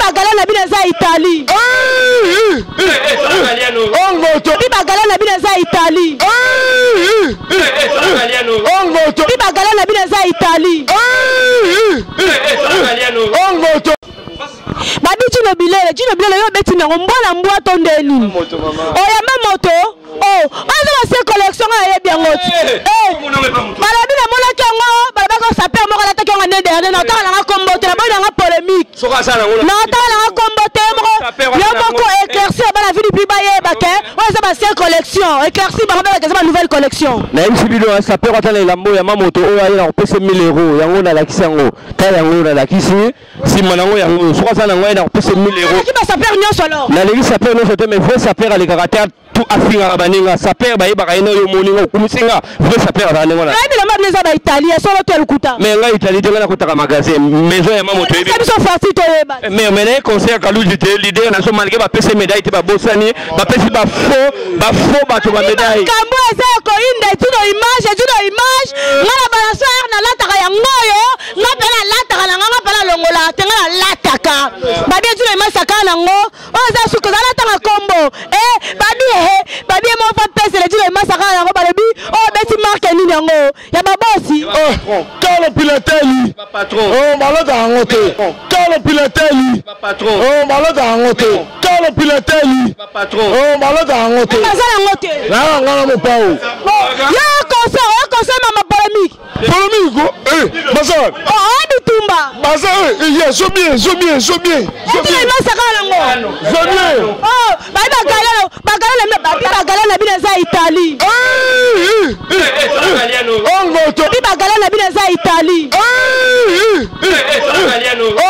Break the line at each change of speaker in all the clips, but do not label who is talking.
bagala na bino za Italie.
Ongoto.
Bi bagala na bino za Italie.
Ongoto.
Bi bagala na bino za Italie.
Ongoto.
Babi Jino Bilele yo beti na mbona mbwa tondeni. Oya moto. Oh, aza ba se collection ya bien ngoti. Balabi na mona kango, balaba ko saper mo kala takonga ndende na tala nga kombote na bona nga polémique. Na tala nga kombote mo. Yo moko éclaircir ba la vie du bibaye bake. Aza ba se collection, éclaircir ba ba ba nouvelle collection.
Na imsi bido a saper atala lambo ya mamoto oyo ayela ko pese 1000 euros yango na lakisi yango. Ta yango na lakisi si manango yango soka sana ngo na ko pese 1000 euros.
Ki ba saper nyonso alors.
Na legi saper nyonso te mais vrai saper ale caractère tout afinga baninga saper ba yeba kaino yo moninga kumisinga vrai saper atala ngona.
Na bila mabne za ba Italie solo to lukuta.
Mais nga Italie te ngana kutaka magasin maison ya mamoto ebi.
Biso fasi to yeba.
Mais na conseil Kaluji te leader na so malgré ba pese médaille te ba bosani ba pese ba faux ba to ba médaille.
Kambo eza ko inde tuno image ngala balansoir na lataka ya ngoyo na pela lataka na ngala pela longola te ngala lataka babi tuno image sakala ngo oza suko za lataka kombo babi mo fa pese le tuno image sakala ngo babi beti marque nini ngo ya babosi
Kalo Pilateli
patron
malada ngote Kalo Pilateli
patron
malada ngote Kalo Pilateli
patron
malada ngote
azala ngote
na ngala mo pao
ya conseil mama polémique
Bazar
bitumba
Bazar so bien
image sakala ngo bagala na bina za Italie.
Ongoto.
Bi bagala na bina za Italie.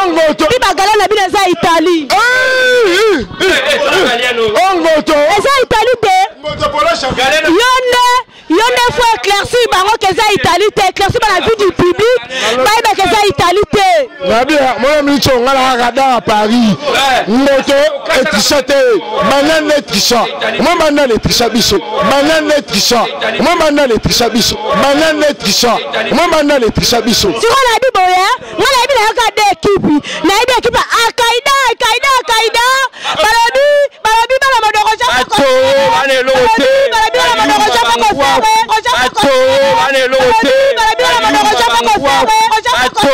Ongoto.
Bi bagala na bina za Italie.
Ongoto.
Eza Italie te. Yonde faut éclaircir bango que za Italie te éclaircir la vie du public. Ba que za Italie te.
Na bien moi mi chonga la rada à Paris. Moto et t-shirt banane t-shirt. Moi banane t-shirt biso. Banane t-shirt. Moi banane t-shirt biso. Banane t-shirt. Moi banane t-shirt biso.
Tu vois la Bible ya? Moi la Bible ka de équipe. Na équipe Al-Qaïda. Balabi bala modoko cha ko.
Ane lote.
Balabi bala modoko cha ko.
Ane lote.
Balabi bala modoko cha ko.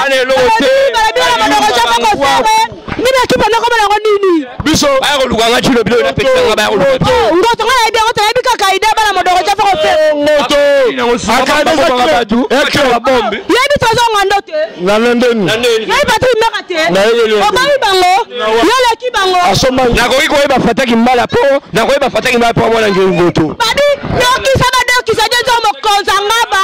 Ane lote.
Balabi bala modoko cha ko. Mina kipa nako bala nini?
Biso.
Ba ko luganga chilo bilo na pekanga ba ko luganga.
Ngoto ngala ibe ngoto ibe ka Qaïda bala modoko cha ko.
Moto. Akaida za baju. Ekela bombe.
Yebi tozo ngandote.
Na London.
Yebi batri mekate.
Na yele.
Obali bango. Yele ki bango.
Asoma.
Na ko iko eba fataki mbala po. Na ko eba fataki mbala po mwana ngoto.
Babi yoki sabado kisajezo mo konzangaba.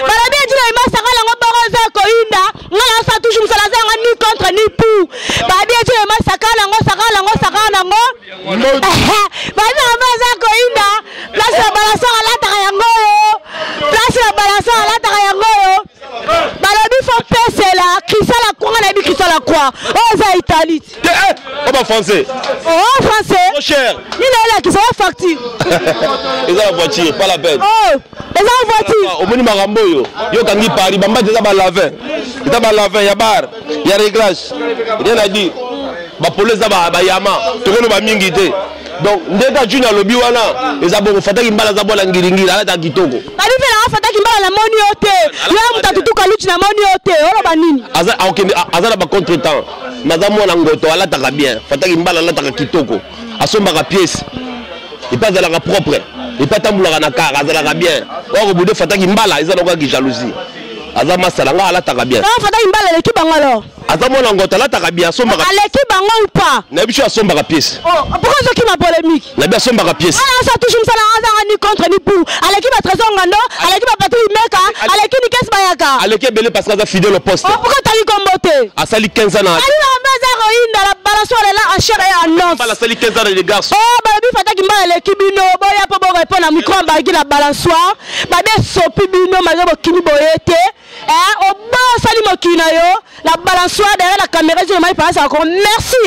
Balabi jina imasakala ngo boroza ko inda. Ngala sa toujours msalaza nga ni contre ni pour. Babi jina imasakala ngo sakala ngo. Babi amaza ko inda. Place la balance ala ta yango. Place la balance ala ta yango. Balabi faut passer là, Christa la croix na bi Christa la croix. Oh za Italie.
On va français.
Oh français.
Trop cher.
Il est là qui va facture.
Ils ont la voiture, pas la peine.
Oh, ils ont la voiture.
Au moni marambo yo kangi Paris bamba déjà ba laver. Ita ba laver ya bar, ya réglage. Rien à dire. Ba police ba yama, to ko ba mingi te. Donc ndeka junior lobi wana ezabo fataki mbala za bola ngiringira ala ta kitoko.
Bali fela fataki mbala na moni yote. Yo mutatutuka luchi na moni yote. Olo ba nini?
Azala ba contre-temps. Mazamu na ngoto ala ta bien. Fataki mbala ala ta kitoko. Asomba ka pièce. Il pas à la propre. Il pas tambula na car azala bien. Or boudé fataki mbala ezala ko ki jalousie. Azama salanga ala ta bien.
Non fataki mbala l'équipe ngalo.
Azamo na ngoto ala ta bien somba ka.
L'équipe ngo ou pas?
Na bicho asomba ka pièce.
Oh, pourquoi ce qui m'a polémique?
Na bien somba ka pièce.
Ah ça touche msala azanga ni contre ni pour. À l'équipe à Trésor Ngando, à l'équipe à Patrick Meka, à l'équipe ni Kes Bayaka.
À l'équipe belé parce que fidèle au poste.
Oh pourquoi t'as eu comboté?
A sali 15 ans.
Ali la bazaro inda la balance là en chair et en os.
Pas la sali 15 ans les garçons.
Oh baby fataki mbala l'équipe bino boya po bo répondre à micro mbagi la balançoire. Babe sopi bino mazo bo kini boyete. Au bon sali mokina yo, la balançoire derrière la caméra je m'ai passé encore. Merci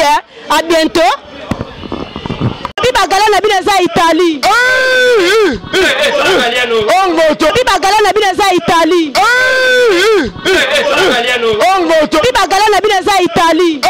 à bientôt. Bi bagala na bina za Italie.
Ongoto.
Bi bagala na bina za Italie.
Ongoto.
Bi bagala na bina za Italie.